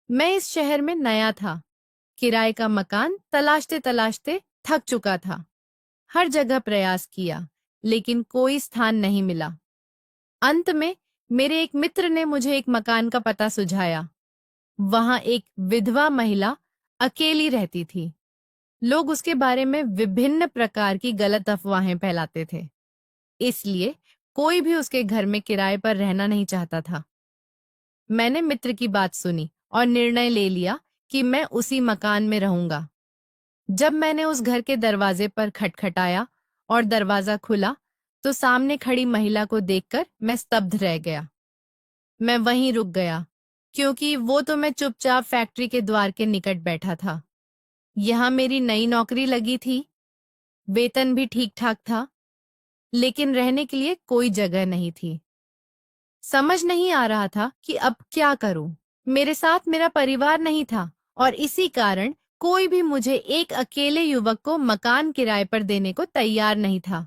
मैं इस शहर में नया था। किराए का मकान तलाशते तलाशते थक चुका था। हर जगह प्रयास किया, लेकिन कोई स्थान नहीं मिला। अंत में मेरे एक मित्र ने मुझे एक मकान का पता सुझाया। वहां एक विधवा महिला अकेली रहती थी। लोग उसके बारे में विभिन्न प्रकार की गलत अफवाहें फैलाते थे, इसलिए कोई भी उसके घर में किराए पर रहना नहीं चाहता था। मैंने मित्र की बात सुनी और निर्णय ले लिया कि मैं उसी मकान में रहूंगा। जब मैंने उस घर के दरवाजे पर खटखटाया और दरवाजा खुला, तो सामने खड़ी महिला को देखकर मैं स्तब्ध रह गया। मैं वहीं रुक गया, क्योंकि वो तो मैं चुपचाप फैक्ट्री के द्वार के निकट बैठा था। यहाँ मेरी नई नौकरी लगी थी, वेतन भी ठीक ठाक था, लेकिन रहने के लिए कोई जगह नहीं थी। समझ नहीं आ रहा था कि अब क्या करूं। मेरे साथ मेरा परिवार नहीं था और इसी कारण कोई भी मुझे एक अकेले युवक को मकान किराए पर देने को तैयार नहीं था।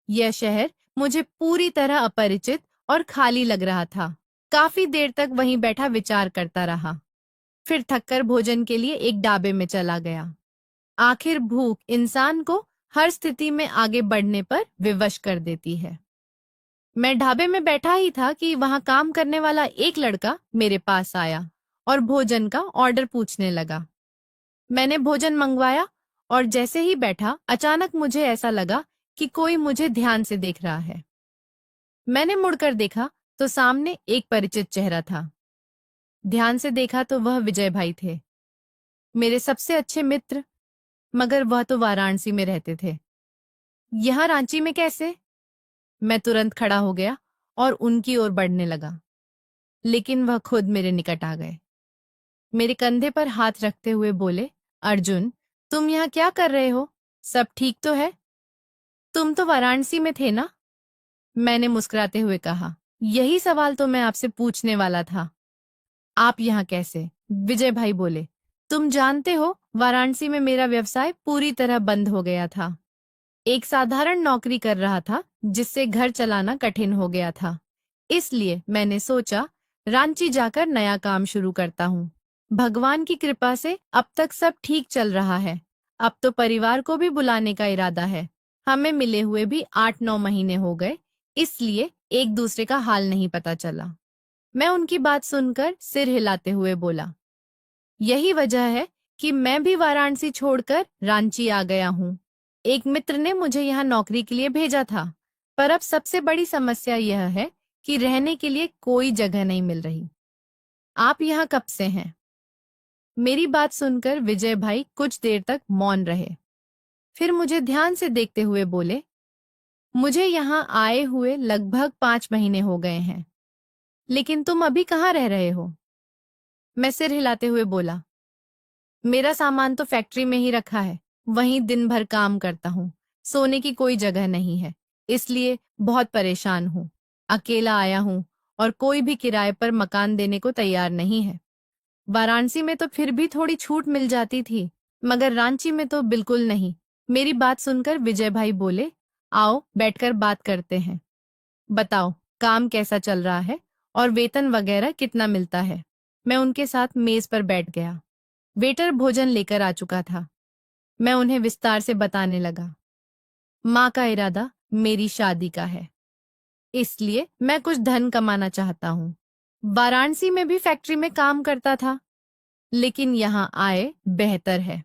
यह शहर मुझे पूरी तरह अपरिचित और खाली लग रहा था। काफी देर तक वहीं बैठा विचार करता रहा। फिर थककर भोजन के लिए एक ढाबे में चला गया। आखिर भूख इंसान को हर स्थिति में आगे बढ़ने पर विवश कर देती है। मैं ढाबे में बैठा ही था कि वहां काम करने वाला एक लड़का मेरे पास आया और भोजन का ऑर्डर पूछने लगा। मैंने भोजन मंगवाया और जैसे ही बैठा, अचानक मुझे ऐसा लगा कि कोई मुझे ध्यान से देख रहा है। मैंने मुड़कर देखा तो सामने एक परिचित चेहरा था। ध्यान से देखा तो वह विजय भाई थे, मेरे सबसे अच्छे मित्र। मगर वह तो वाराणसी में रहते थे, यहाँ रांची में कैसे? मैं तुरंत खड़ा हो गया और उनकी ओर बढ़ने लगा, लेकिन वह खुद मेरे निकट आ गए। मेरे कंधे पर हाथ रखते हुए बोले, अर्जुन, तुम यहाँ क्या कर रहे हो? सब ठीक तो है? तुम तो वाराणसी में थे ना? मैंने मुस्कुराते हुए कहा, यही सवाल तो मैं आपसे पूछने वाला था। आप यहाँ कैसे? विजय भाई बोले, तुम जानते हो, वाराणसी में मेरा व्यवसाय पूरी तरह बंद हो गया था। एक साधारण नौकरी कर रहा था, जिससे घर चलाना कठिन हो गया था। इसलिए मैंने सोचा रांची जाकर नया काम शुरू करता हूँ। भगवान की कृपा से अब तक सब ठीक चल रहा है। अब तो परिवार को भी बुलाने का इरादा है। हमें मिले हुए भी 8-9 महीने हो गए, इसलिए एक दूसरे का हाल नहीं पता चला। मैं उनकी बात सुनकर सिर हिलाते हुए बोला, यही वजह है कि मैं भी वाराणसी छोड़कर रांची आ गया हूँ। एक मित्र ने मुझे यहाँ नौकरी के लिए भेजा था, पर अब सबसे बड़ी समस्या यह है कि रहने के लिए कोई जगह नहीं मिल रही। आप यहाँ कब से हैं? मेरी बात सुनकर विजय भाई कुछ देर तक मौन रहे। फिर मुझे ध्यान से देखते हुए बोले, मुझे यहाँ आए हुए लगभग 5 महीने हो गए हैं। लेकिन तुम अभी कहाँ रह रहे हो? मैं सिर हिलाते हुए बोला, मेरा सामान तो फैक्ट्री में ही रखा है, वहीं दिन भर काम करता हूँ। सोने की कोई जगह नहीं है, इसलिए बहुत परेशान हूँ। अकेला आया हूँ और कोई भी किराए पर मकान देने को तैयार नहीं है। वाराणसी में तो फिर भी थोड़ी छूट मिल जाती थी, मगर रांची में तो बिल्कुल नहीं। मेरी बात सुनकर विजय भाई बोले, आओ बैठकर बात करते हैं। बताओ, काम कैसा चल रहा है और वेतन वगैरह कितना मिलता है? मैं उनके साथ मेज पर बैठ गया। वेटर भोजन लेकर आ चुका था। मैं उन्हें विस्तार से बताने लगा। माँ का इरादा मेरी शादी का है, इसलिए मैं कुछ धन कमाना चाहता हूँ। वाराणसी में भी फैक्ट्री में काम करता था, लेकिन यहाँ आय बेहतर है।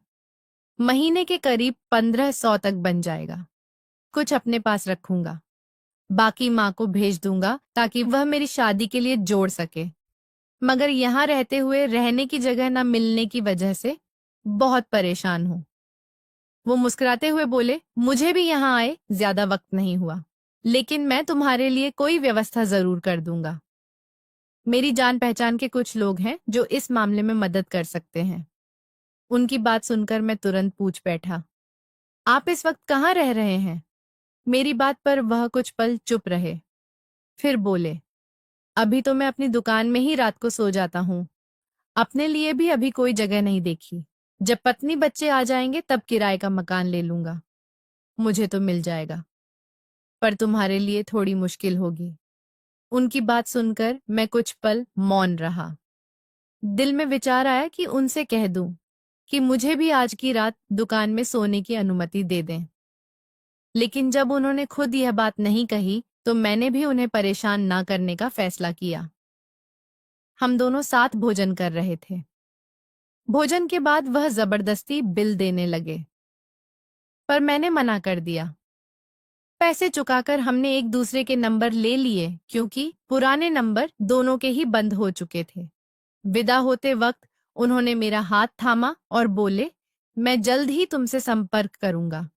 महीने के करीब 1500 तक बन जाएगा। कुछ अपने पास रखूंगा, बाकी माँ को भेज दूंगा ताकि वह मेरी शादी के लिए जोड़ सके। मगर यहाँ रहते हुए रहने की जगह न मिलने की वजह से बहुत परेशान हूँ। वो मुस्कुराते हुए बोले, मुझे भी यहाँ आए ज्यादा वक्त नहीं हुआ, लेकिन मैं तुम्हारे लिए कोई व्यवस्था जरूर कर दूंगा। मेरी जान पहचान के कुछ लोग हैं जो इस मामले में मदद कर सकते हैं। उनकी बात सुनकर मैं तुरंत पूछ बैठा, आप इस वक्त कहाँ रह रहे हैं? मेरी बात पर वह कुछ पल चुप रहे, फिर बोले, अभी तो मैं अपनी दुकान में ही रात को सो जाता हूँ। अपने लिए भी अभी कोई जगह नहीं देखी। जब पत्नी बच्चे आ जाएंगे तब किराए का मकान ले लूंगा। मुझे तो मिल जाएगा, पर तुम्हारे लिए थोड़ी मुश्किल होगी। उनकी बात सुनकर मैं कुछ पल मौन रहा। दिल में विचार आया कि उनसे कह दूं कि मुझे भी आज की रात दुकान में सोने की अनुमति दे दें। लेकिन जब उन्होंने खुद यह बात नहीं कही तो मैंने भी उन्हें परेशान ना करने का फैसला किया। हम दोनों साथ भोजन कर रहे थे। भोजन के बाद वह जबरदस्ती बिल देने लगे, पर मैंने मना कर दिया। पैसे चुकाकर हमने एक दूसरे के नंबर ले लिए क्योंकि पुराने नंबर दोनों के ही बंद हो चुके थे। विदा होते वक्त उन्होंने मेरा हाथ थामा और बोले, मैं जल्द ही तुमसे संपर्क करूंगा।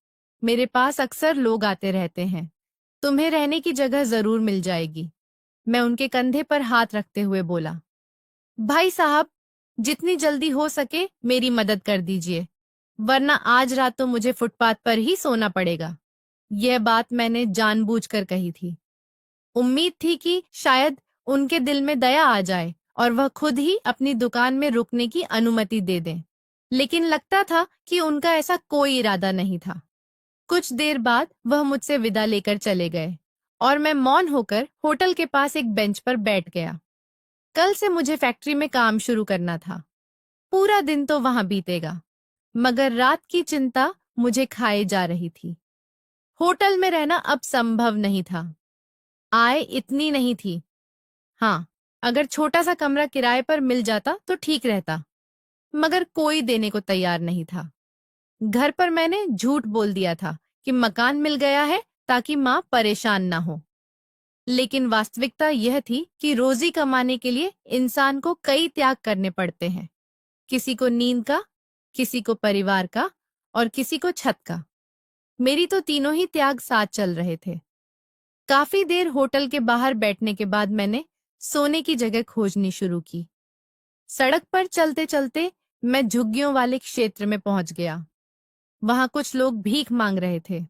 मेरे पास अक्सर लोग आते रहते हैं। तुम्हें रहने की जगह जरूर मिल जाएगी। मैं उनके कंधे पर हाथ रखते हुए बोला, भाई साहब, जितनी जल्दी हो सके मेरी मदद कर दीजिए, वरना आज रात तो मुझे फुटपाथ पर ही सोना पड़ेगा। यह बात मैंने जानबूझकर कही थी। उम्मीद थी कि शायद उनके दिल में दया आ जाए और वह खुद ही अपनी दुकान में रुकने की अनुमति दे दें। लेकिन लगता था कि उनका ऐसा कोई इरादा नहीं था। कुछ देर बाद वह मुझसे विदा लेकर चले गए और मैं मौन होकर होटल के पास एक बेंच पर बैठ गया। कल से मुझे फैक्ट्री में काम शुरू करना था। पूरा दिन तो वहां बीतेगा, मगर रात की चिंता मुझे खाए जा रही थी। होटल में रहना अब संभव नहीं था। आय इतनी नहीं थी। हाँ, अगर छोटा सा कमरा किराए पर मिल जाता तो ठीक रहता, मगर कोई देने को तैयार नहीं था। घर पर मैंने झूठ बोल दिया था कि मकान मिल गया है ताकि माँ परेशान ना हो। लेकिन वास्तविकता यह थी कि रोजी कमाने के लिए इंसान को कई त्याग करने पड़ते हैं। किसी को नींद का, किसी को परिवार का और किसी को छत का। मेरी तो तीनों ही त्याग साथ चल रहे थे। काफी देर होटल के बाहर बैठने के बाद मैंने सोने की जगह खोजनी शुरू की। सड़क पर चलते चलते मैं झुग्गियों वाले क्षेत्र में पहुंच गया। वहां कुछ लोग भीख मांग रहे थे,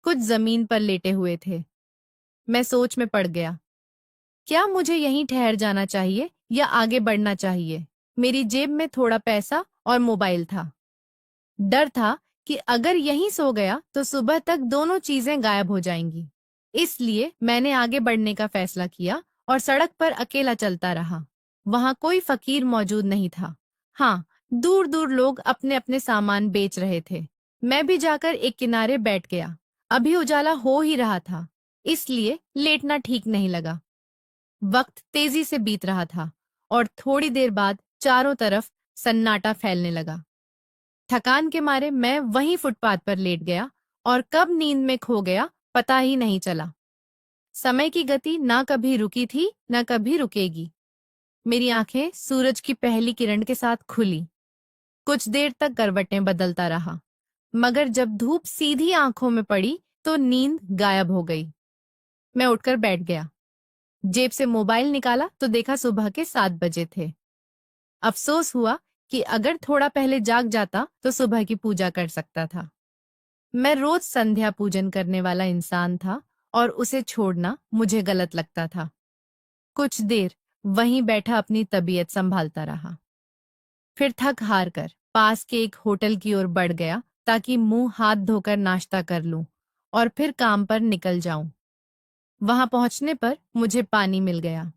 कुछ जमीन पर लेटे हुए थे। मैं सोच में पड़ गया, क्या मुझे यहीं ठहर जाना चाहिए या आगे बढ़ना चाहिए। मेरी जेब में थोड़ा पैसा और मोबाइल था। डर था कि अगर यहीं सो गया तो सुबह तक दोनों चीजें गायब हो जाएंगी। इसलिए मैंने आगे बढ़ने का फैसला किया और सड़क पर अकेला चलता रहा। वहां कोई फकीर मौजूद नहीं था। हाँ, दूर दूर लोग अपने अपने सामान बेच रहे थे। मैं भी जाकर एक किनारे बैठ गया। अभी उजाला हो ही रहा था, इसलिए लेटना ठीक नहीं लगा। वक्त तेजी से बीत रहा था और थोड़ी देर बाद चारों तरफ सन्नाटा फैलने लगा। थकान के मारे मैं वहीं फुटपाथ पर लेट गया और कब नींद में खो गया पता ही नहीं चला। समय की गति ना कभी रुकी थी ना कभी रुकेगी। मेरी आंखें सूरज की पहली किरण के साथ खुली। कुछ देर तक करवटें बदलता रहा, मगर जब धूप सीधी आंखों में पड़ी तो नींद गायब हो गई। मैं उठकर बैठ गया। जेब से मोबाइल निकाला तो देखा सुबह के 7 बजे थे। अफसोस हुआ कि अगर थोड़ा पहले जाग जाता तो सुबह की पूजा कर सकता था। मैं रोज संध्या पूजन करने वाला इंसान था और उसे छोड़ना मुझे गलत लगता था। कुछ देर वहीं बैठा अपनी तबीयत संभालता रहा। फिर थक हार कर पास के एक होटल की ओर बढ़ गया ताकि मुंह हाथ धोकर नाश्ता कर लूं और फिर काम पर निकल जाऊं। वहां पहुंचने पर मुझे पानी मिल गया।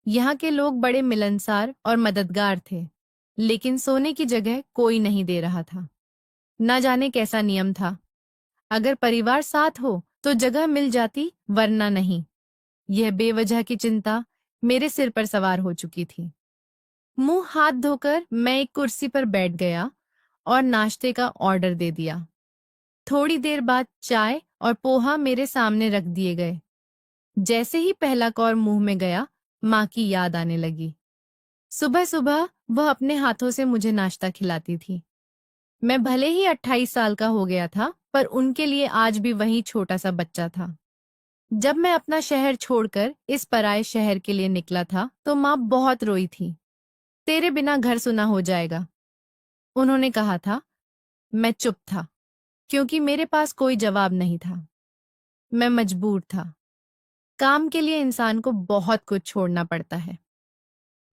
यहाँ के लोग बड़े मिलनसार और मददगार थे, लेकिन सोने की जगह कोई नहीं दे रहा था। न जाने कैसा नियम था। अगर परिवार साथ हो तो जगह मिल जाती, वरना नहीं। यह बेवजह की चिंता मेरे सिर पर सवार हो चुकी थी। मुंह हाथ धोकर मैं एक कुर्सी पर बैठ गया और नाश्ते का ऑर्डर दे दिया। थोड़ी देर बाद चाय और पोहा मेरे सामने रख दिए गए। जैसे ही पहला कौर मुंह में गया, माँ की याद आने लगी। सुबह सुबह वह अपने हाथों से मुझे नाश्ता खिलाती थी। मैं भले ही 28 साल का हो गया था, पर उनके लिए आज भी वही छोटा सा बच्चा था। जब मैं अपना शहर छोड़कर इस पराये शहर के लिए निकला था तो माँ बहुत रोई थी। तेरे बिना घर सुना हो जाएगा, उन्होंने कहा था। मैं चुप था, क्योंकि मेरे पास कोई जवाब नहीं था। मैं मजबूर था। काम के लिए इंसान को बहुत कुछ छोड़ना पड़ता है।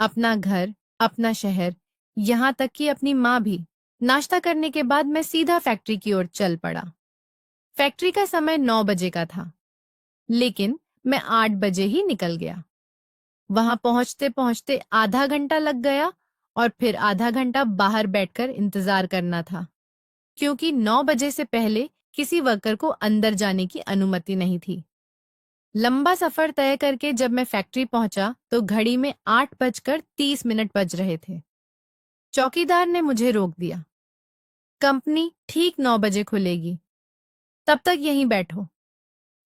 अपना घर, अपना शहर, यहाँ तक कि अपनी माँ भी। नाश्ता करने के बाद मैं सीधा फैक्ट्री की ओर चल पड़ा। फैक्ट्री का समय 9 बजे का था, लेकिन मैं 8 बजे ही निकल गया। वहां पहुंचते पहुंचते आधा घंटा लग गया और फिर आधा घंटा बाहर बैठकर इंतजार करना था, क्योंकि 9 बजे से पहले किसी वर्कर को अंदर जाने की अनुमति नहीं थी। लंबा सफर तय करके जब मैं फैक्ट्री पहुंचा तो घड़ी में 8:30 बज रहे थे। चौकीदार ने मुझे रोक दिया। कंपनी ठीक 9 बजे खुलेगी, तब तक यहीं बैठो।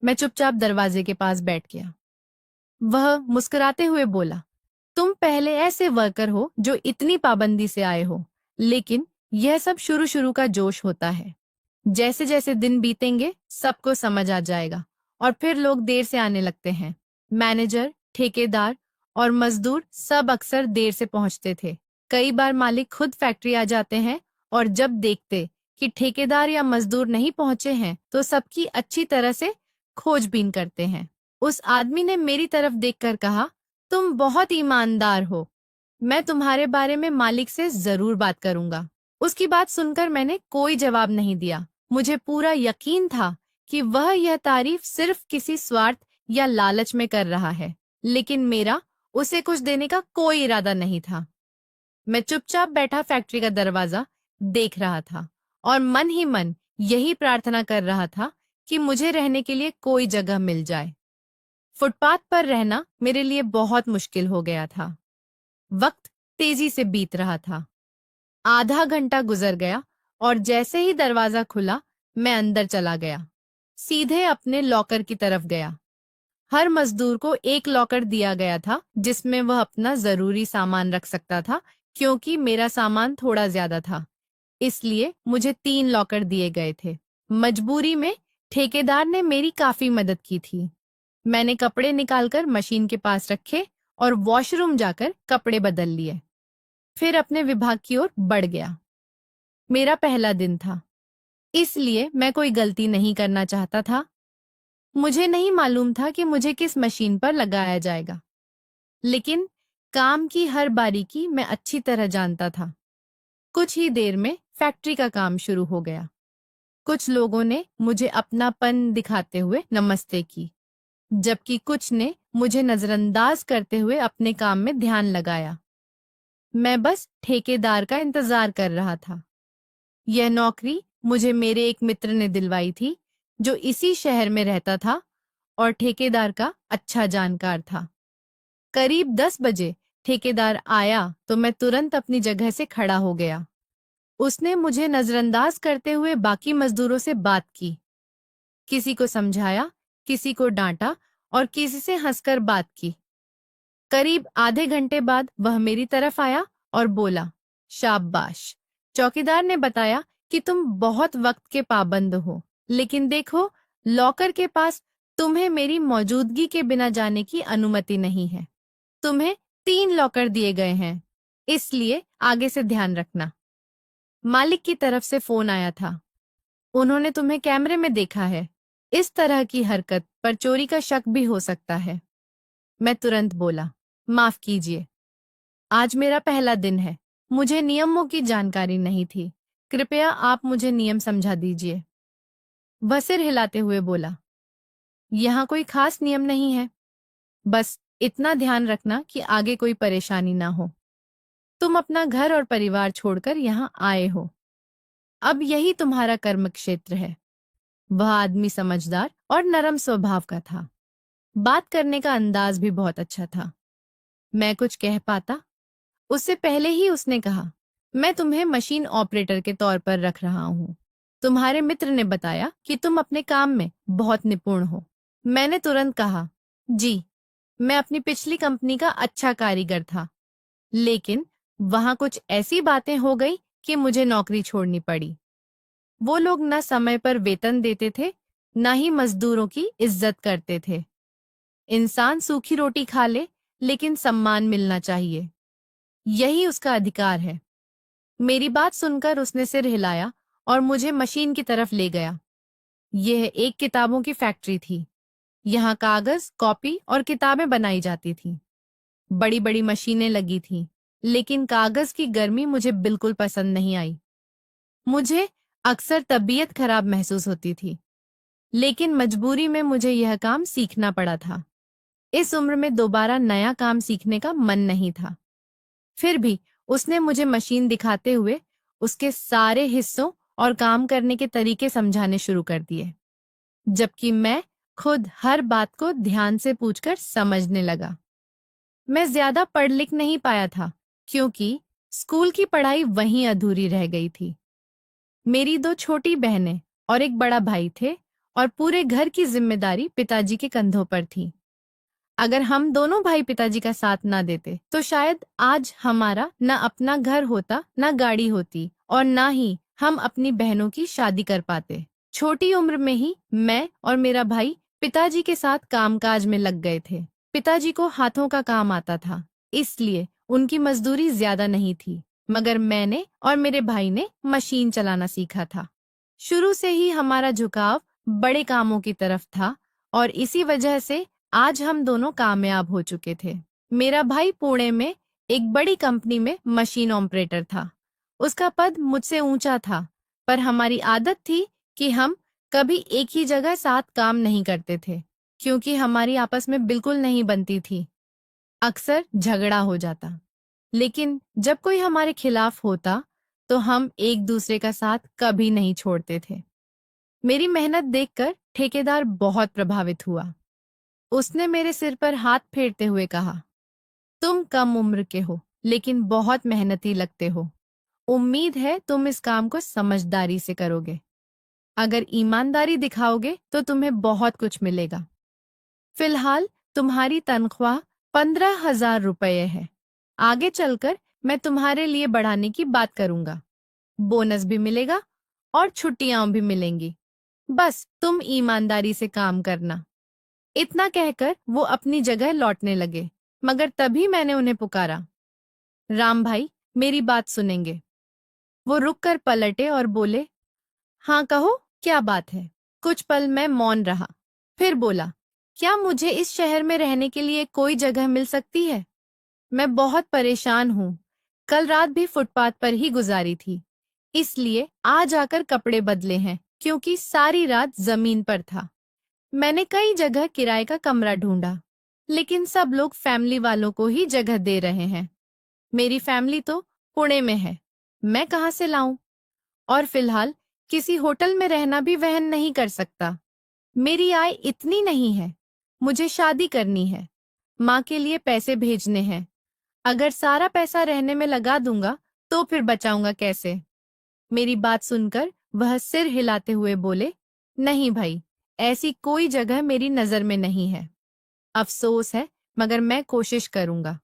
मैं चुपचाप दरवाजे के पास बैठ गया। वह मुस्कुराते हुए बोला, तुम पहले ऐसे वर्कर हो जो इतनी पाबंदी से आए हो, लेकिन यह सब शुरू शुरू का जोश होता है। जैसे जैसे दिन बीतेंगे सबको समझ आ जाएगा और फिर लोग देर से आने लगते हैं। मैनेजर, ठेकेदार और मजदूर सब अक्सर देर से पहुंचते थे। कई बार मालिक खुद फैक्ट्री आ जाते हैं और जब देखते कि ठेकेदार या मजदूर नहीं पहुंचे हैं तो सबकी अच्छी तरह से खोजबीन करते हैं। उस आदमी ने मेरी तरफ देखकर कहा, तुम बहुत ईमानदार हो। मैं तुम्हारे बारे में मालिक से जरूर बात करूंगा। उसकी बात सुनकर मैंने कोई जवाब नहीं दिया। मुझे पूरा यकीन था कि वह यह तारीफ सिर्फ किसी स्वार्थ या लालच में कर रहा है, लेकिन मेरा उसे कुछ देने का कोई इरादा नहीं था। मैं चुपचाप बैठा फैक्ट्री का दरवाजा देख रहा था और मन ही मन यही प्रार्थना कर रहा था कि मुझे रहने के लिए कोई जगह मिल जाए। फुटपाथ पर रहना मेरे लिए बहुत मुश्किल हो गया था। वक्त तेजी से बीत रहा था। आधा घंटा गुजर गया और जैसे ही दरवाजा खुला मैं अंदर चला गया। सीधे अपने लॉकर की तरफ गया। हर मजदूर को एक लॉकर दिया गया था जिसमें वह अपना जरूरी सामान रख सकता था, क्योंकि मेरा सामान थोड़ा ज्यादा था, इसलिए मुझे 3 लॉकर दिए गए थे। मजबूरी में ठेकेदार ने मेरी काफी मदद की थी। मैंने कपड़े निकालकर मशीन के पास रखे और वॉशरूम जाकर कपड़े बदल लिए। फिर अपने विभाग की ओर बढ़ गया। मेरा पहला दिन था, इसलिए मैं कोई गलती नहीं करना चाहता था। मुझे नहीं मालूम था कि मुझे किस मशीन पर लगाया जाएगा, लेकिन काम की हर बारीकी मैं अच्छी तरह जानता था। कुछ ही देर में फैक्ट्री का काम शुरू हो गया। कुछ लोगों ने मुझे अपनापन दिखाते हुए नमस्ते की, जबकि कुछ ने मुझे नजरअंदाज करते हुए अपने काम में ध्यान लगाया। मैं बस ठेकेदार का इंतजार कर रहा था। यह नौकरी मुझे मेरे एक मित्र ने दिलवाई थी, जो इसी शहर में रहता था और ठेकेदार का अच्छा जानकार था। करीब 10 बजे ठेकेदार आया तो मैं तुरंत अपनी जगह से खड़ा हो गया। उसने मुझे नजरअंदाज करते हुए बाकी मजदूरों से बात की। किसी को समझाया, किसी को डांटा और किसी से हंसकर बात की। करीब आधे घंटे बाद वह मेरी तरफ आया और बोला, शाबाश। चौकीदार ने बताया कि तुम बहुत वक्त के पाबंद हो, लेकिन देखो, लॉकर के पास तुम्हें मेरी मौजूदगी के बिना जाने की अनुमति नहीं है। तुम्हें 3 लॉकर दिए गए हैं, इसलिए आगे से ध्यान रखना। मालिक की तरफ से फोन आया था। उन्होंने तुम्हें कैमरे में देखा है। इस तरह की हरकत पर चोरी का शक भी हो सकता है। मैं तुरंत बोला, माफ कीजिए, आज मेरा पहला दिन है। मुझे नियमों की जानकारी नहीं थी। कृपया आप मुझे नियम समझा दीजिए। वह सिर हिलाते हुए बोला, यहाँ कोई खास नियम नहीं है। बस इतना ध्यान रखना कि आगे कोई परेशानी ना हो। तुम अपना घर और परिवार छोड़कर यहाँ आए हो। अब यही तुम्हारा कर्म क्षेत्र है। वह आदमी समझदार और नरम स्वभाव का था। बात करने का अंदाज भी बहुत अच्छा था। मैं कुछ कह पाता उससे पहले ही उसने कहा, मैं तुम्हें मशीन ऑपरेटर के तौर पर रख रहा हूँ। तुम्हारे मित्र ने बताया कि तुम अपने काम में बहुत निपुण हो। मैंने तुरंत कहा, जी, मैं अपनी पिछली कंपनी का अच्छा कारीगर था, लेकिन वहां कुछ ऐसी बातें हो गई कि मुझे नौकरी छोड़नी पड़ी। वो लोग न समय पर वेतन देते थे, न ही मजदूरों की इज्जत करते थे। इंसान सूखी रोटी खा ले, लेकिन सम्मान मिलना चाहिए। यही उसका अधिकार है। मेरी बात सुनकर उसने सिर हिलाया और मुझे मशीन की तरफ ले गया। यह एक किताबों की फैक्ट्री थी। यहाँ कागज, कॉपी और किताबें बनाई जाती थीं। बड़ी बड़ी मशीनें लगी थीं, लेकिन कागज की गर्मी मुझे बिल्कुल पसंद नहीं आई। मुझे अक्सर तबीयत खराब महसूस होती थी, लेकिन मजबूरी में मुझे यह काम सीखना पड़ा था। इस उम्र में दोबारा नया काम सीखने का मन नहीं था। फिर भी उसने मुझे मशीन दिखाते हुए उसके सारे हिस्सों और काम करने के तरीके समझाने शुरू कर दिए, जबकि मैं खुद हर बात को ध्यान से पूछकर समझने लगा। मैं ज्यादा पढ़ लिख नहीं पाया था, क्योंकि स्कूल की पढ़ाई वहीं अधूरी रह गई थी। मेरी 2 छोटी बहनें और एक बड़ा भाई थे और पूरे घर की जिम्मेदारी पिताजी के कंधों पर थी। अगर हम दोनों भाई पिताजी का साथ ना देते तो शायद आज हमारा न अपना घर होता, न गाड़ी होती और ना ही हम अपनी बहनों की शादी कर पाते। छोटी उम्र में ही मैं और मेरा भाई पिताजी के साथ कामकाज में लग गए थे। पिताजी को हाथों का काम आता था, इसलिए उनकी मजदूरी ज्यादा नहीं थी, मगर मैंने और मेरे भाई ने मशीन चलाना सीखा था। शुरू से ही हमारा झुकाव बड़े कामों की तरफ था और इसी वजह से आज हम दोनों कामयाब हो चुके थे। मेरा भाई पुणे में एक बड़ी कंपनी में मशीन ऑपरेटर था। उसका पद मुझसे ऊंचा था, पर हमारी आदत थी कि हम कभी एक ही जगह साथ काम नहीं करते थे, क्योंकि हमारी आपस में बिल्कुल नहीं बनती थी। अक्सर झगड़ा हो जाता, लेकिन जब कोई हमारे खिलाफ होता तो हम एक दूसरे का साथ कभी नहीं छोड़ते थे। मेरी मेहनत देखकर ठेकेदार बहुत प्रभावित हुआ। उसने मेरे सिर पर हाथ फेरते हुए कहा, तुम कम उम्र के हो, लेकिन बहुत मेहनती लगते हो। उम्मीद है तुम इस काम को समझदारी से करोगे। अगर ईमानदारी दिखाओगे तो तुम्हें बहुत कुछ मिलेगा। फिलहाल तुम्हारी तनख्वाह 15,000 रुपये है। आगे चलकर मैं तुम्हारे लिए बढ़ाने की बात करूंगा। बोनस भी मिलेगा और छुट्टियां भी मिलेंगी। बस तुम ईमानदारी से काम करना। इतना कहकर वो अपनी जगह लौटने लगे, मगर तभी मैंने उन्हें पुकारा, राम भाई, मेरी बात सुनेंगे। वो रुककर पलटे और बोले, हाँ कहो, क्या बात है। कुछ पल मैं मौन रहा, फिर बोला, क्या मुझे इस शहर में रहने के लिए कोई जगह मिल सकती है? मैं बहुत परेशान हूँ। कल रात भी फुटपाथ पर ही गुजारी थी, इसलिए आज आकर कपड़े बदले हैं, क्योंकि सारी रात जमीन पर था। मैंने कई जगह किराए का कमरा ढूंढा, लेकिन सब लोग फैमिली वालों को ही जगह दे रहे हैं। मेरी फैमिली तो पुणे में है, मैं कहाँ से लाऊं? और फिलहाल किसी होटल में रहना भी वहन नहीं कर सकता। मेरी आय इतनी नहीं है। मुझे शादी करनी है, माँ के लिए पैसे भेजने हैं। अगर सारा पैसा रहने में लगा दूंगा तो फिर बचाऊंगा कैसे? मेरी बात सुनकर वह सिर हिलाते हुए बोले, नहीं भाई, ऐसी कोई जगह मेरी नजर में नहीं है। अफसोस है, मगर मैं कोशिश करूंगा।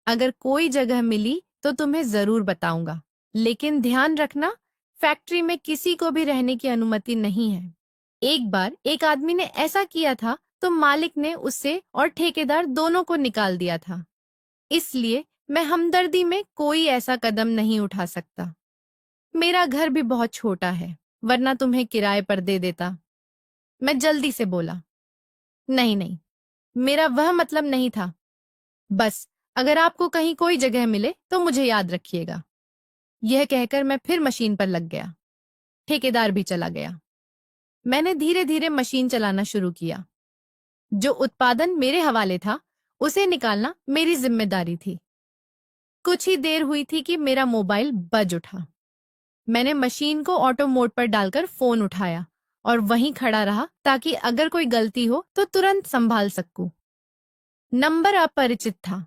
अगर कोई जगह मिली तो तुम्हें जरूर बताऊंगा, लेकिन ध्यान रखना, फैक्ट्री में किसी को भी रहने की अनुमति नहीं है। एक बार एक आदमी ने ऐसा किया था तो मालिक ने उससे और ठेकेदार दोनों को निकाल दिया था। इसलिए मैं हमदर्दी में कोई ऐसा कदम नहीं उठा सकता। मेरा घर भी बहुत छोटा है, वरना तुम्हें किराए पर दे देता। मैं जल्दी से बोला, नहीं नहीं, मेरा वह मतलब नहीं था। बस अगर आपको कहीं कोई जगह मिले तो मुझे याद रखिएगा। यह कहकर मैं फिर मशीन पर लग गया। ठेकेदार भी चला गया। मैंने धीरे धीरे मशीन चलाना शुरू किया। जो उत्पादन मेरे हवाले था, उसे निकालना मेरी जिम्मेदारी थी। कुछ ही देर हुई थी कि मेरा मोबाइल बज उठा। मैंने मशीन को ऑटो मोड पर डालकर फोन उठाया और वहीं खड़ा रहा, ताकि अगर कोई गलती हो तो तुरंत संभाल सकूं। नंबर अपरिचित था।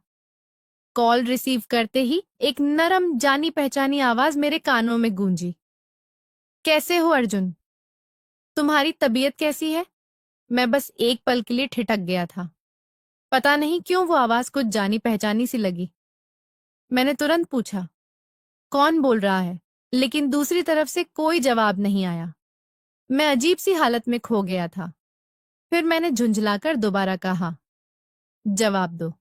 कॉल रिसीव करते ही एक नरम जानी पहचानी आवाज मेरे कानों में गूंजी, कैसे हो अर्जुन? तुम्हारी तबीयत कैसी है? मैं बस एक पल के लिए ठिठक गया था। पता नहीं क्यों वो आवाज कुछ जानी पहचानी सी लगी। मैंने तुरंत पूछा, कौन बोल रहा है? लेकिन दूसरी तरफ से कोई जवाब नहीं आया। मैं अजीब सी हालत में खो गया था। फिर मैंने झुंझलाकर दोबारा कहा, जवाब दो।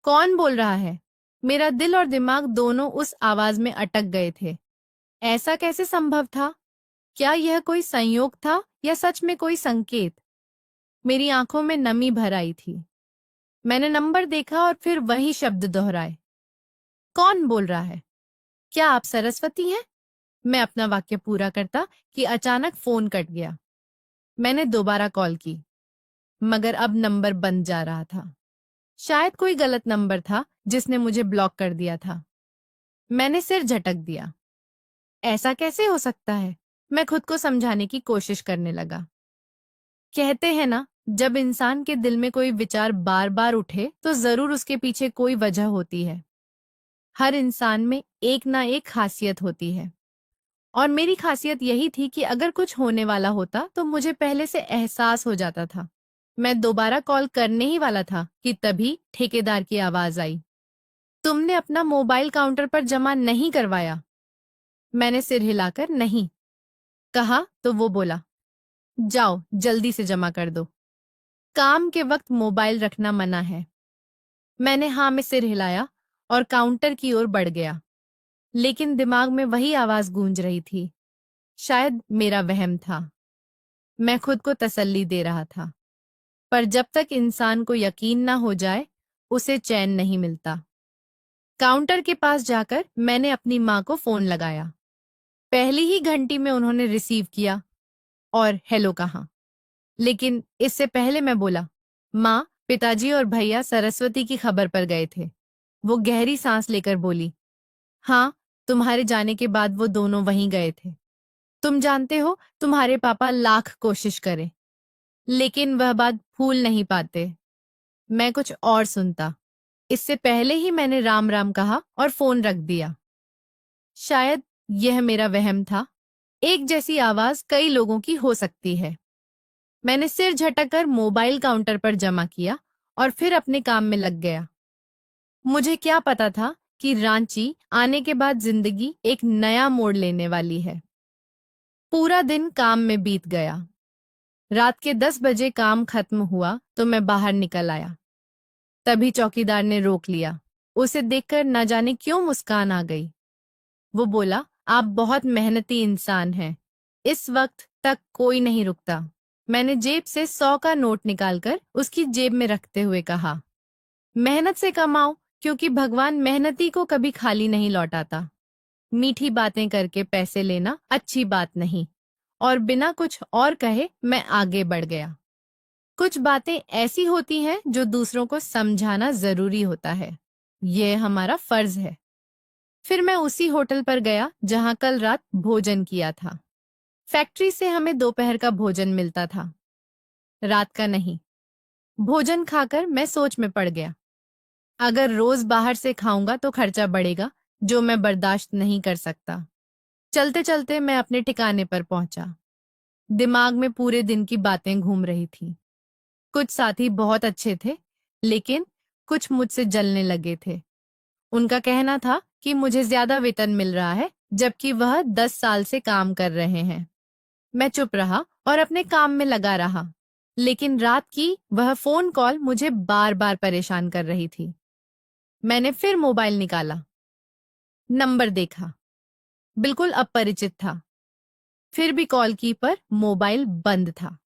कौन बोल रहा है? मेरा दिल और दिमाग दोनों उस आवाज में अटक गए थे। ऐसा कैसे संभव था? क्या यह कोई संयोग था या सच में कोई संकेत? मेरी आंखों में नमी भर आई थी। मैंने नंबर देखा और फिर वही शब्द दोहराए, कौन बोल रहा है? क्या आप सरस्वती हैं? मैं अपना वाक्य पूरा करता कि अचानक फोन कट गया। मैंने दोबारा कॉल की, मगर अब नंबर बंद जा रहा था। शायद कोई गलत नंबर था जिसने मुझे ब्लॉक कर दिया था। मैंने सिर झटक दिया। ऐसा कैसे हो सकता है? मैं खुद को समझाने की कोशिश करने लगा। कहते हैं ना, जब इंसान के दिल में कोई विचार बार बार उठे तो जरूर उसके पीछे कोई वजह होती है। हर इंसान में एक ना एक खासियत होती है, और मेरी खासियत यही थी कि अगर कुछ होने वाला होता तो मुझे पहले से एहसास हो जाता था। मैं दोबारा कॉल करने ही वाला था कि तभी ठेकेदार की आवाज आई। तुमने अपना मोबाइल काउंटर पर जमा नहीं करवाया? मैंने सिर हिलाकर नहीं कहा तो वो बोला, जाओ जल्दी से जमा कर दो। काम के वक्त मोबाइल रखना मना है। मैंने हाँ में सिर हिलाया और काउंटर की ओर बढ़ गया, लेकिन दिमाग में वही आवाज गूंज रही थी। शायद मेरा वहम था। मैं खुद को तसल्ली दे रहा था, पर जब तक इंसान को यकीन ना हो जाए, उसे चैन नहीं मिलता। काउंटर के पास जाकर मैंने अपनी माँ को फोन लगाया। पहली ही घंटी में उन्होंने रिसीव किया और हेलो कहा। लेकिन इससे पहले मैं बोला, माँ, पिताजी और भैया सरस्वती की खबर पर गए थे। वो गहरी सांस लेकर बोली, हाँ, तुम्हारे जाने के बाद वो दोनों वहीं गए थे। तुम जानते हो, तुम्हारे पापा लाख कोशिश करें, लेकिन वह बात भूल नहीं पाते। मैं कुछ और सुनता। इससे पहले ही मैंने राम राम कहा और फोन रख दिया। शायद यह मेरा वहम था। एक जैसी आवाज कई लोगों की हो सकती है। मैंने सिर झटककर मोबाइल काउंटर पर जमा किया और फिर अपने काम में लग गया। मुझे क्या पता था कि रांची आने के बाद जिंदगी एक नया मोड़ लेने वाली है। पूरा दिन काम में बीत गया। रात के 10 बजे काम खत्म हुआ तो मैं बाहर निकल आया। तभी चौकीदार ने रोक लिया। उसे देखकर न जाने क्यों मुस्कान आ गई। वो बोला, आप बहुत मेहनती इंसान हैं। इस वक्त तक कोई नहीं रुकता। मैंने जेब से 100 का नोट निकालकर उसकी जेब में रखते हुए कहा, मेहनत से कमाओ, क्योंकि भगवान मेहनती को कभी खाली नहीं लौटाता। मीठी बातें करके पैसे लेना अच्छी बात नहीं। और बिना कुछ और कहे मैं आगे बढ़ गया। कुछ बातें ऐसी होती हैं जो दूसरों को समझाना जरूरी होता है। यह हमारा फर्ज है। फिर मैं उसी होटल पर गया जहां कल रात भोजन किया था। फैक्ट्री से हमें दोपहर का भोजन मिलता था, रात का नहीं। भोजन खाकर मैं सोच में पड़ गया। अगर रोज बाहर से खाऊंगा तो खर्चा बढ़ेगा, जो मैं बर्दाश्त नहीं कर सकता। चलते चलते मैं अपने ठिकाने पर पहुंचा। दिमाग में पूरे दिन की बातें घूम रही थी। कुछ साथी बहुत अच्छे थे, लेकिन कुछ मुझसे जलने लगे थे। उनका कहना था कि मुझे ज्यादा वेतन मिल रहा है, जबकि वह 10 साल से काम कर रहे हैं। मैं चुप रहा और अपने काम में लगा रहा, लेकिन रात की वह फोन कॉल मुझे बार बार परेशान कर रही थी। मैंने फिर मोबाइल निकाला, नंबर देखा, बिल्कुल अपरिचित था। फिर भी कॉल की पर मोबाइल बंद था।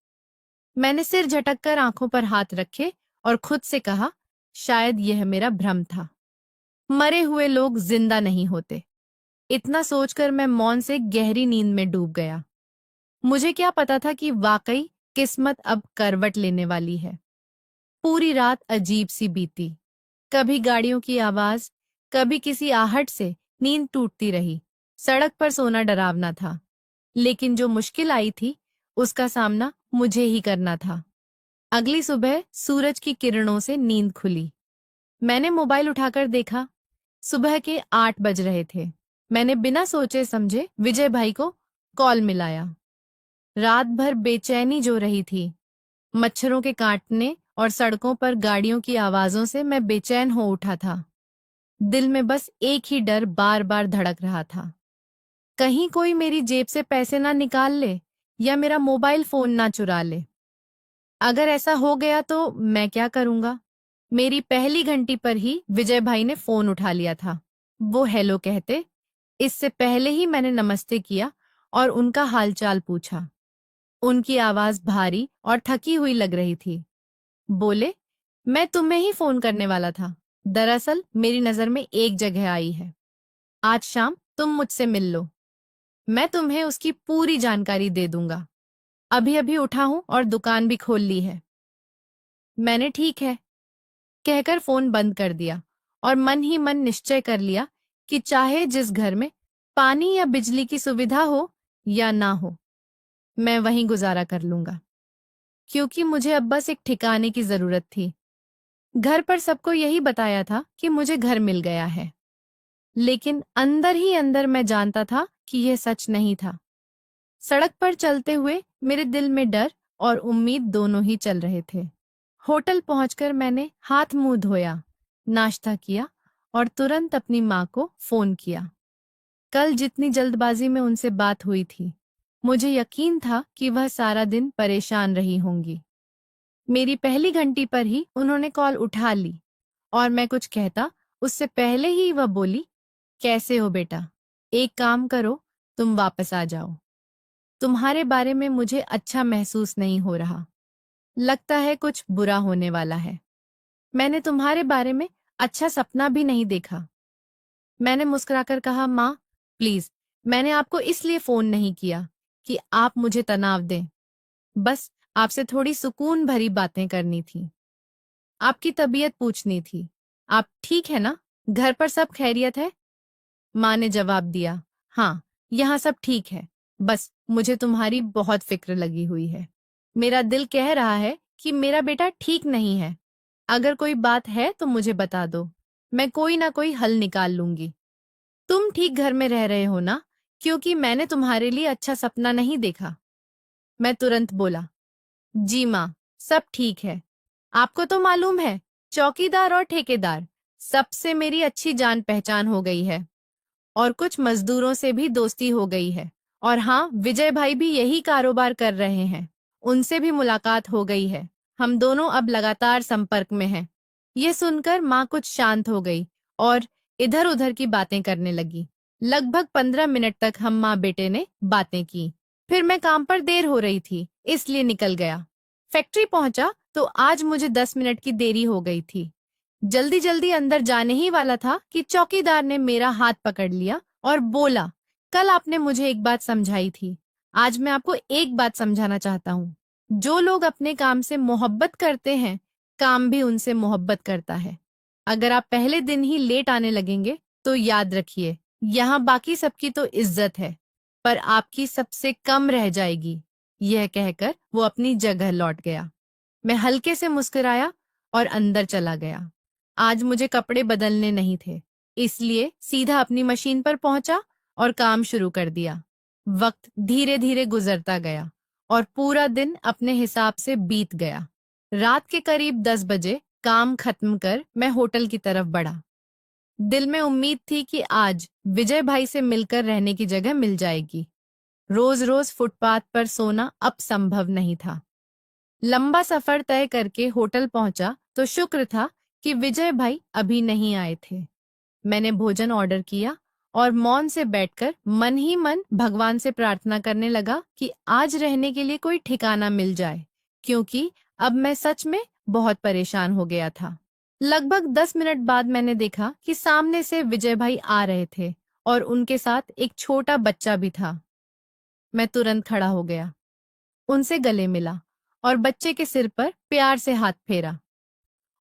मैंने सिर झटककर आंखों पर हाथ रखे और खुद से कहा, शायद यह मेरा भ्रम था। मरे हुए लोग जिंदा नहीं होते। इतना सोचकर मैं मौन से गहरी नींद में डूब गया। मुझे क्या पता था कि वाकई किस्मत अब करवट लेने वाली है। पूरी रात अजीब सी बीती। कभी गाड़ियों की आवाज, कभी किसी आहट से नींद टूटती रही। सड़क पर सोना डरावना था, लेकिन जो मुश्किल आई थी उसका सामना मुझे ही करना था। अगली सुबह सूरज की किरणों से नींद खुली। मैंने मोबाइल उठाकर देखा, सुबह के 8 बज रहे थे। मैंने बिना सोचे समझे विजय भाई को कॉल मिलाया। रात भर बेचैनी जो रही थी, मच्छरों के काटने और सड़कों पर गाड़ियों की आवाजों से मैं बेचैन हो उठा था। दिल में बस एक ही डर बार बार धड़क रहा था, कहीं कोई मेरी जेब से पैसे ना निकाल ले या मेरा मोबाइल फोन ना चुरा ले। अगर ऐसा हो गया तो मैं क्या करूंगा? मेरी पहली घंटी पर ही विजय भाई ने फोन उठा लिया था। वो हेलो कहते, इससे पहले ही मैंने नमस्ते किया और उनका हालचाल पूछा। उनकी आवाज भारी और थकी हुई लग रही थी। बोले, मैं तुम्हें ही फोन करने वाला था। दरअसल मेरी नजर में एक जगह आई है। आज शाम तुम मुझसे मिल लो। मैं तुम्हें उसकी पूरी जानकारी दे दूंगा। अभी अभी उठा हूं और दुकान भी खोल ली है। मैंने ठीक है कहकर फोन बंद कर दिया और मन ही मन निश्चय कर लिया कि चाहे जिस घर में पानी या बिजली की सुविधा हो या ना हो, मैं वहीं गुजारा कर लूंगा, क्योंकि मुझे अब बस एक ठिकाने की जरूरत थी। घर पर सबको यही बताया था कि मुझे घर मिल गया है, लेकिन अंदर ही अंदर मैं जानता था कि यह सच नहीं था। सड़क पर चलते हुए मेरे दिल में डर और उम्मीद दोनों ही चल रहे थे। होटल पहुंचकर मैंने हाथ मुंह धोया, नाश्ता किया और तुरंत अपनी माँ को फोन किया। कल जितनी जल्दबाजी में उनसे बात हुई थी, मुझे यकीन था कि वह सारा दिन परेशान रही होंगी। मेरी पहली घंटी पर ही उन्होंने कॉल उठा ली और मैं कुछ कहता उससे पहले ही वह बोली, कैसे हो बेटा? एक काम करो, तुम वापस आ जाओ। तुम्हारे बारे में मुझे अच्छा महसूस नहीं हो रहा। लगता है कुछ बुरा होने वाला है। मैंने तुम्हारे बारे में अच्छा सपना भी नहीं देखा। मैंने मुस्कुराकर कहा, माँ, प्लीज, मैंने आपको इसलिए फोन नहीं किया कि आप मुझे तनाव दें। बस आपसे थोड़ी सुकून भरी बातें करनी थी। आपकी तबीयत पूछनी थी। आप ठीक है ना? घर पर सब खैरियत है? माँ ने जवाब दिया, हाँ, यहाँ सब ठीक है। बस मुझे तुम्हारी बहुत फिक्र लगी हुई है। मेरा दिल कह रहा है कि मेरा बेटा ठीक नहीं है। अगर कोई बात है तो मुझे बता दो, मैं कोई ना कोई हल निकाल लूंगी। तुम ठीक घर में रह रहे हो ना? क्योंकि मैंने तुम्हारे लिए अच्छा सपना नहीं देखा। मैं तुरंत बोला, जी माँ, सब ठीक है। आपको तो मालूम है, चौकीदार और ठेकेदार सबसे मेरी अच्छी जान पहचान हो गई है और कुछ मजदूरों से भी दोस्ती हो गई है। और हाँ, विजय भाई भी यही कारोबार कर रहे हैं। उनसे भी मुलाकात हो गई है। हम दोनों अब लगातार संपर्क में हैं। ये सुनकर माँ कुछ शांत हो गई और इधर उधर की बातें करने लगी। लगभग 15 मिनट तक हम माँ बेटे ने बातें की। फिर मैं काम पर देर हो रही थी, इसलिए निकल गया। फैक्ट्री पहुंचा तो आज मुझे 10 मिनट की देरी हो गई थी। जल्दी जल्दी अंदर जाने ही वाला था कि चौकीदार ने मेरा हाथ पकड़ लिया और बोला, कल आपने मुझे एक बात समझाई थी, आज मैं आपको एक बात समझाना चाहता हूँ। जो लोग अपने काम से मोहब्बत करते हैं, काम भी उनसे मोहब्बत करता है। अगर आप पहले दिन ही लेट आने लगेंगे तो याद रखिए, यहाँ बाकी सबकी तो इज्जत है, पर आपकी सबसे कम रह जाएगी। यह कहकर वो अपनी जगह लौट गया। मैं हल्के से मुस्कुराया और अंदर चला गया। आज मुझे कपड़े बदलने नहीं थे, इसलिए सीधा अपनी मशीन पर पहुंचा और काम शुरू कर दिया। वक्त धीरे धीरे गुजरता गया और पूरा दिन अपने हिसाब से बीत गया। रात के करीब 10 बजे काम खत्म कर मैं होटल की तरफ बढ़ा। दिल में उम्मीद थी कि आज विजय भाई से मिलकर रहने की जगह मिल जाएगी। रोज रोज फुटपाथ पर सोना अब संभव नहीं था। लंबा सफर तय करके होटल पहुंचा तो शुक्र था कि विजय भाई अभी नहीं आए थे। मैंने भोजन ऑर्डर किया और मौन से बैठकर मन ही मन भगवान से प्रार्थना करने लगा कि आज रहने के लिए कोई ठिकाना मिल जाए, क्योंकि अब मैं सच में बहुत परेशान हो गया था। लगभग 10 मिनट बाद मैंने देखा कि सामने से विजय भाई आ रहे थे और उनके साथ एक छोटा बच्चा भी था। मैं तुरंत खड़ा हो गया, उनसे गले मिला और बच्चे के सिर पर प्यार से हाथ फेरा।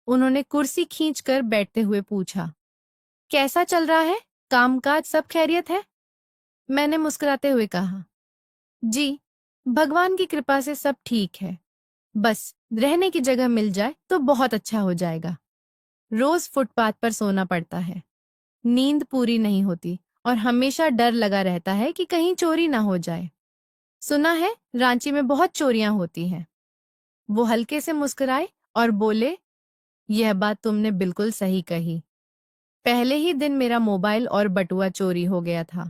उन्होंने कुर्सी खींचकर बैठते हुए पूछा, कैसा चल रहा है? कामकाज सब खैरियत है? मैंने मुस्कुराते हुए कहा, जी, भगवान की कृपा से सब ठीक है। बस रहने की जगह मिल जाए तो बहुत अच्छा हो जाएगा। रोज फुटपाथ पर सोना पड़ता है, नींद पूरी नहीं होती और हमेशा डर लगा रहता है कि कहीं चोरी ना हो जाए। सुना है रांची में बहुत चोरियां होती हैं। वो हल्के से मुस्कुराए और बोले, यह बात तुमने बिल्कुल सही कही। पहले ही दिन मेरा मोबाइल और बटुआ चोरी हो गया था।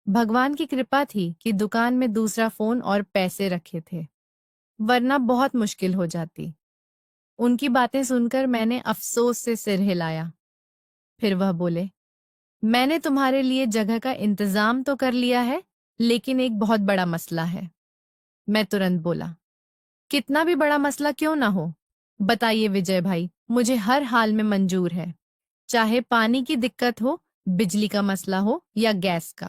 भगवान की कृपा थी कि दुकान में दूसरा फोन और पैसे रखे थे, वरना बहुत मुश्किल हो जाती। उनकी बातें सुनकर मैंने अफसोस से सिर हिलाया। फिर वह बोले, मैंने तुम्हारे लिए जगह का इंतजाम तो कर लिया है, लेकिन एक बहुत बड़ा मसला है। मैं तुरंत बोला, कितना भी बड़ा मसला क्यों ना हो, बताइए विजय भाई, मुझे हर हाल में मंजूर है। चाहे पानी की दिक्कत हो, बिजली का मसला हो या गैस का,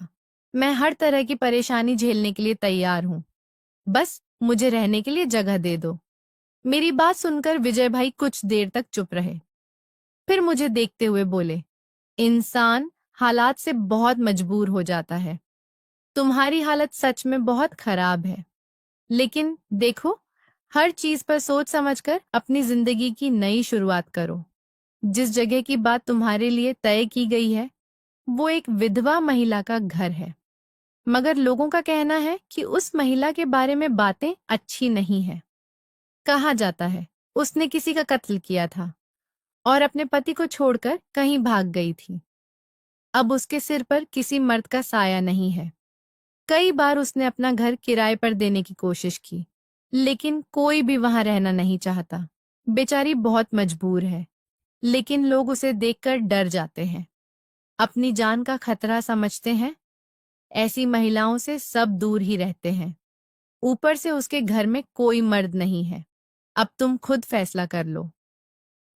मैं हर तरह की परेशानी झेलने के लिए तैयार हूँ। बस मुझे रहने के लिए जगह दे दो। मेरी बात सुनकर विजय भाई कुछ देर तक चुप रहे। फिर मुझे देखते हुए बोले, इंसान हालात से बहुत मजबूर हो जाता है। तुम्हारी हालत सच में बहुत खराब है, लेकिन देखो, हर चीज पर सोच समझकर अपनी जिंदगी की नई शुरुआत करो। जिस जगह की बात तुम्हारे लिए तय की गई है, वो एक विधवा महिला का घर है। मगर लोगों का कहना है कि उस महिला के बारे में बातें अच्छी नहीं है। कहा जाता है उसने किसी का कत्ल किया था और अपने पति को छोड़कर कहीं भाग गई थी। अब उसके सिर पर किसी मर्द का साया नहीं है। कई बार उसने अपना घर किराए पर देने की कोशिश की, लेकिन कोई भी वहां रहना नहीं चाहता। बेचारी बहुत मजबूर है, लेकिन लोग उसे देखकर डर जाते हैं, अपनी जान का खतरा समझते हैं। ऐसी महिलाओं से सब दूर ही रहते हैं। ऊपर से उसके घर में कोई मर्द नहीं है। अब तुम खुद फैसला कर लो।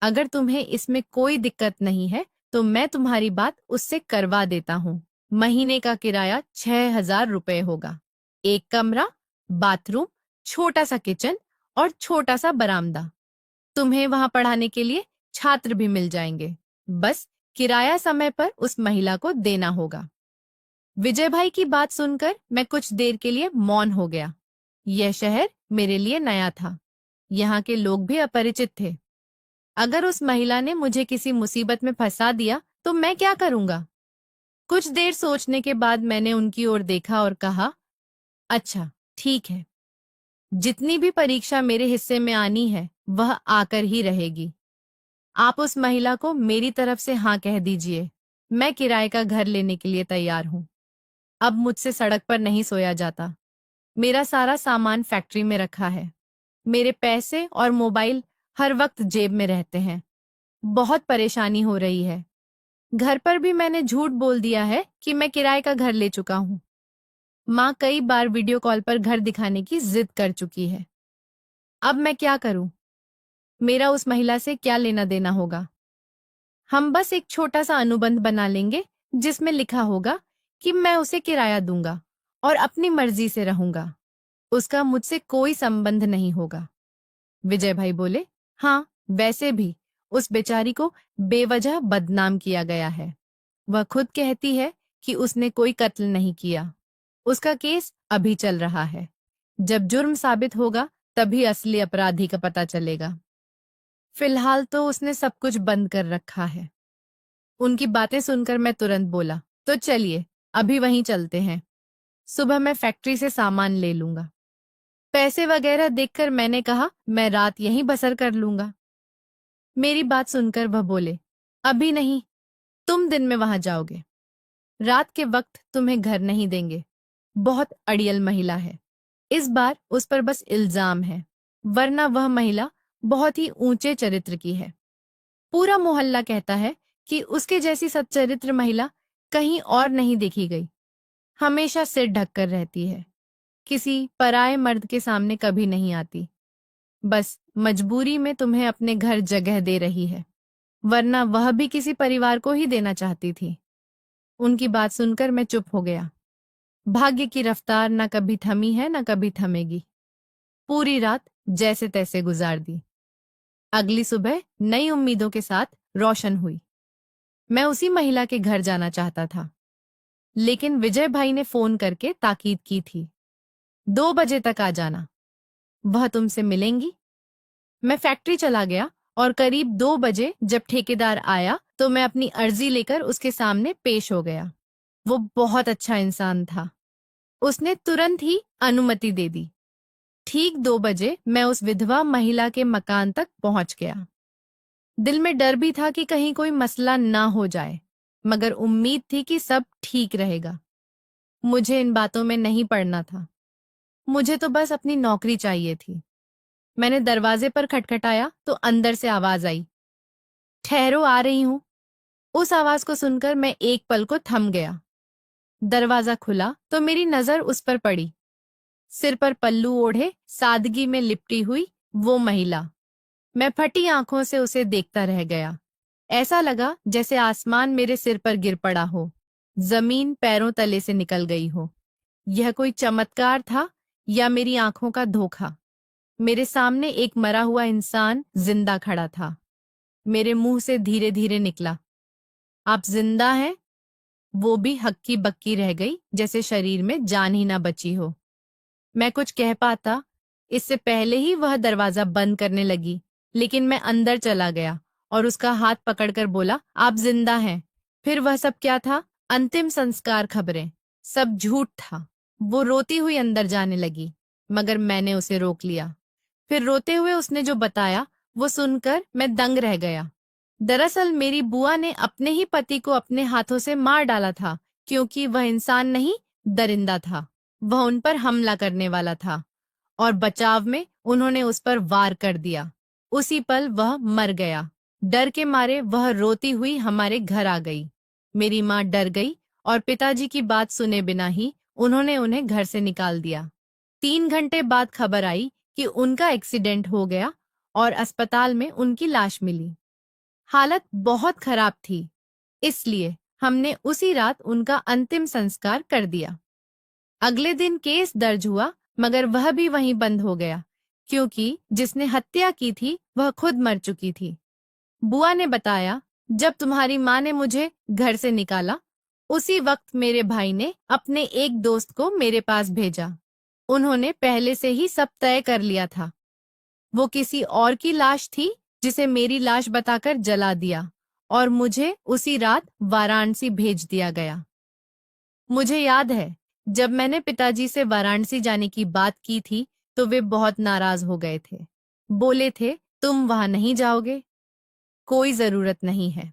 अगर तुम्हें इसमें कोई दिक्कत नहीं है तो मैं तुम्हारी बात उससे करवा देता हूँ। महीने का किराया 6,000 रुपए होगा। एक कमरा, बाथरूम, छोटा सा किचन और छोटा सा बरामदा। तुम्हें वहां पढ़ाने के लिए छात्र भी मिल जाएंगे। बस किराया समय पर उस महिला को देना होगा। विजय भाई की बात सुनकर मैं कुछ देर के लिए मौन हो गया। यह शहर मेरे लिए नया था। यहाँ के लोग भी अपरिचित थे। अगर उस महिला ने मुझे किसी मुसीबत में फंसा दिया तो मैं क्या करूंगा? कुछ देर सोचने के बाद मैंने उनकी ओर देखा और कहा, अच्छा, ठीक है। जितनी भी परीक्षा मेरे हिस्से में आनी है वह आकर ही रहेगी। आप उस महिला को मेरी तरफ से हाँ कह दीजिए। मैं किराए का घर लेने के लिए तैयार हूँ। अब मुझसे सड़क पर नहीं सोया जाता। मेरा सारा सामान फैक्ट्री में रखा है। मेरे पैसे और मोबाइल हर वक्त जेब में रहते हैं। बहुत परेशानी हो रही है। घर पर भी मैंने झूठ बोल दिया है कि मैं किराए का घर ले चुका हूँ। माँ कई बार वीडियो कॉल पर घर दिखाने की जिद कर चुकी है। अब मैं क्या करूं? मेरा उस महिला से क्या लेना देना होगा? हम बस एक छोटा सा अनुबंध बना लेंगे जिसमें लिखा होगा कि मैं उसे किराया दूंगा और अपनी मर्जी से रहूंगा। उसका मुझसे कोई संबंध नहीं होगा। विजय भाई बोले, हाँ, वैसे भी उस बेचारी को बेवजह बदनाम किया गया है। वह खुद कहती है कि उसने कोई कत्ल नहीं किया। उसका केस अभी चल रहा है। जब जुर्म साबित होगा तभी असली अपराधी का पता चलेगा। फिलहाल तो उसने सब कुछ बंद कर रखा है। उनकी बातें सुनकर मैं तुरंत बोला, तो चलिए अभी वहीं चलते हैं। सुबह मैं फैक्ट्री से सामान ले लूंगा। पैसे वगैरह देखकर मैंने कहा, मैं रात यहीं बसर कर लूंगा। मेरी बात सुनकर वह बोले, अभी नहीं, तुम दिन में वहां जाओगे। रात के वक्त तुम्हें घर नहीं देंगे। बहुत अड़ियल महिला है। इस बार उस पर बस इल्जाम है, वरना वह महिला बहुत ही ऊंचे चरित्र की है। पूरा मोहल्ला कहता है कि उसके जैसी सच्चरित्र महिला कहीं और नहीं देखी गई। हमेशा सिर ढककर रहती है। किसी पराये मर्द के सामने कभी नहीं आती। बस मजबूरी में तुम्हें अपने घर जगह दे रही है, वरना वह भी किसी परिवार को ही देना चाहती थी। उनकी बात सुनकर मैं चुप हो गया। भाग्य की रफ्तार न कभी थमी है न कभी थमेगी। पूरी रात जैसे तैसे गुजार दी। अगली सुबह नई उम्मीदों के साथ रोशन हुई। मैं उसी महिला के घर जाना चाहता था, लेकिन विजय भाई ने फोन करके ताकीद की थी, 2 बजे तक आ जाना, वह तुमसे मिलेंगी। मैं फैक्ट्री चला गया और करीब 2 बजे जब ठेकेदार आया तो मैं अपनी अर्जी लेकर उसके सामने पेश हो गया। वो बहुत अच्छा इंसान था। उसने तुरंत ही अनुमति दे दी। ठीक 2 बजे मैं उस विधवा महिला के मकान तक पहुंच गया। दिल में डर भी था कि कहीं कोई मसला ना हो जाए, मगर उम्मीद थी कि सब ठीक रहेगा। मुझे इन बातों में नहीं पड़ना था। मुझे तो बस अपनी नौकरी चाहिए थी। मैंने दरवाजे पर खटखटाया तो अंदर से आवाज आई, ठहरो, आ रही हूं। उस आवाज को सुनकर मैं एक पल को थम गया। दरवाजा खुला तो मेरी नजर उस पर पड़ी। सिर पर पल्लू ओढ़े सादगी में लिपटी हुई वो महिला। मैं फटी आंखों से उसे देखता रह गया। ऐसा लगा जैसे आसमान मेरे सिर पर गिर पड़ा हो, जमीन पैरों तले से निकल गई हो। यह कोई चमत्कार था या मेरी आंखों का धोखा? मेरे सामने एक मरा हुआ इंसान जिंदा खड़ा था। मेरे मुंह से धीरे धीरे निकला, आप जिंदा हैं? वो भी हक्की बक्की रह गई, जैसे शरीर में जान ही ना बची हो। मैं कुछ कह पाता इससे पहले ही वह दरवाजा बंद करने लगी, लेकिन मैं अंदर चला गया और उसका हाथ पकड़कर बोला, आप जिंदा हैं। फिर वह सब क्या था? अंतिम संस्कार खबरें, सब झूठ था। वो रोती हुई अंदर जाने लगी, मगर मैंने उसे रोक लिया। फिर रोते हुए उसने जो बताया वो सुनकर मैं दंग रह गया। दरअसल मेरी बुआ ने अपने ही पति को अपने हाथों से मार डाला था, क्योंकि वह इंसान नहीं, दरिंदा था। वह उन पर हमला करने वाला था और बचाव में उन्होंने उस पर वार कर दिया। उसी पल वह मर गया। डर के मारे वह रोती हुई हमारे घर आ गई। मेरी माँ डर गई और पिताजी की बात सुने बिना ही उन्होंने उन्हें घर से निकाल दिया। 3 घंटे बाद खबर आई कि उनका एक्सीडेंट हो गया और अस्पताल में उनकी लाश मिली। हालत बहुत खराब थी, इसलिए हमने उसी रात उनका अंतिम संस्कार कर दिया। अगले दिन केस दर्ज हुआ, मगर वह भी वहीं बंद हो गया, क्योंकि जिसने हत्या की थी वह खुद मर चुकी थी। बुआ ने बताया, जब तुम्हारी माँ ने मुझे घर से निकाला, उसी वक्त मेरे भाई ने अपने एक दोस्त को मेरे पास भेजा। उन्होंने पहले से ही सब तय कर लिया था। वो किसी और की लाश थी, जिसे मेरी लाश बताकर जला दिया और मुझे उसी रात वाराणसी भेज दिया गया। मुझे याद है, जब मैंने पिताजी से वाराणसी जाने की बात की थी तो वे बहुत नाराज हो गए थे। बोले थे, तुम वहां नहीं जाओगे, कोई जरूरत नहीं है,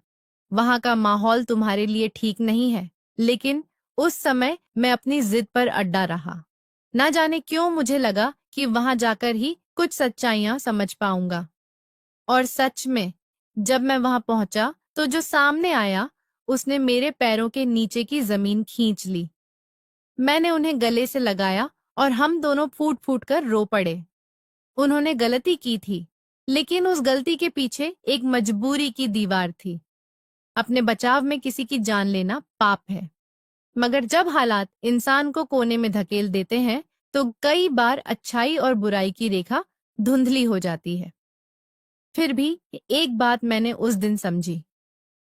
वहां का माहौल तुम्हारे लिए ठीक नहीं है। लेकिन उस समय मैं अपनी जिद पर अड्डा रहा। ना जाने क्यों मुझे लगा कि वहां जाकर ही कुछ सच्चाइयां समझ पाऊंगा। और सच में, जब मैं वहां पहुंचा तो जो सामने आया उसने मेरे पैरों के नीचे की जमीन खींच ली। मैंने उन्हें गले से लगाया और हम दोनों फूट फूट कर रो पड़े। उन्होंने गलती की थी, लेकिन उस गलती के पीछे एक मजबूरी की दीवार थी। अपने बचाव में किसी की जान लेना पाप है, मगर जब हालात इंसान को कोने में धकेल देते हैं तो कई बार अच्छाई और बुराई की रेखा धुंधली हो जाती है। फिर भी एक बात मैंने उस दिन समझी,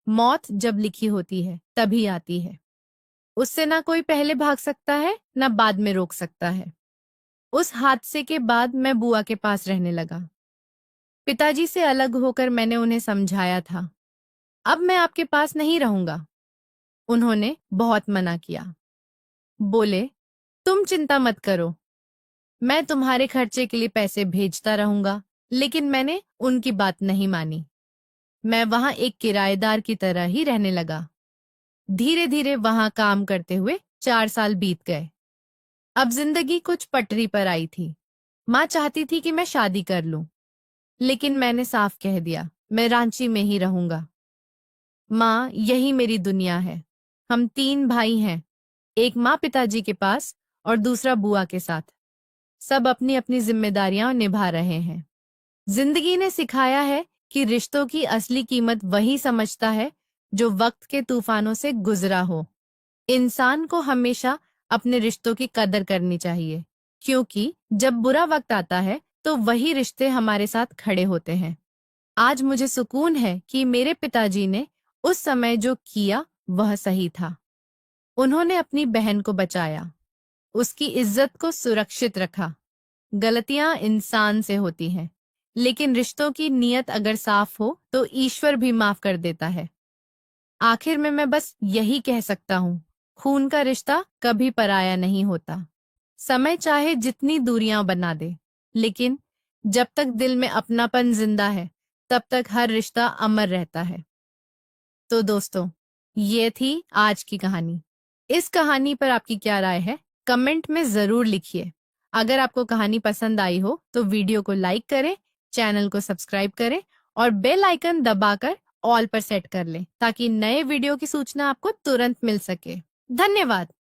मौत जब लिखी होती है तभी आती है। उससे ना कोई पहले भाग सकता है, ना बाद में रोक सकता है। उस हादसे के बाद मैं बुआ के पास रहने लगा। पिताजी से अलग होकर मैंने उन्हें समझाया था, अब मैं आपके पास नहीं रहूंगा। उन्होंने बहुत मना किया। बोले, तुम चिंता मत करो, मैं तुम्हारे खर्चे के लिए पैसे भेजता रहूंगा। लेकिन मैंने उनकी बात नहीं मानी। मैं वहां एक किराएदार की तरह ही रहने लगा। धीरे धीरे वहां काम करते हुए 4 साल बीत गए। अब जिंदगी कुछ पटरी पर आई थी। माँ चाहती थी कि मैं शादी कर लूं, लेकिन मैंने साफ कह दिया, मैं रांची में ही रहूंगा। माँ, यही मेरी दुनिया है। हम 3 भाई हैं, एक माँ पिताजी के पास और दूसरा बुआ के साथ। सब अपनी अपनी जिम्मेदारियां निभा रहे हैं। जिंदगी ने सिखाया है कि रिश्तों की असली कीमत वही समझता है जो वक्त के तूफानों से गुजरा हो। इंसान को हमेशा अपने रिश्तों की कदर करनी चाहिए, क्योंकि जब बुरा वक्त आता है तो वही रिश्ते हमारे साथ खड़े होते हैं। आज मुझे सुकून है कि मेरे पिताजी ने उस समय जो किया वह सही था। उन्होंने अपनी बहन को बचाया, उसकी इज्जत को सुरक्षित रखा। गलतियां इंसान से होती हैं, लेकिन रिश्तों की नीयत अगर साफ हो तो ईश्वर भी माफ कर देता है। आखिर में मैं बस यही कह सकता हूँ, खून का रिश्ता कभी पराया नहीं होता। समय चाहे जितनी दूरियां बना दे, लेकिन जब तक दिल में अपनापन जिंदा है तब तक हर रिश्ता अमर रहता है। तो दोस्तों, ये थी आज की कहानी। इस कहानी पर आपकी क्या राय है, कमेंट में जरूर लिखिए। अगर आपको कहानी पसंद आई हो तो वीडियो को लाइक करें, चैनल को सब्सक्राइब करें और बेल आइकन दबाकर ऑल पर सेट कर लें, ताकि नए वीडियो की सूचना आपको तुरंत मिल सके। धन्यवाद।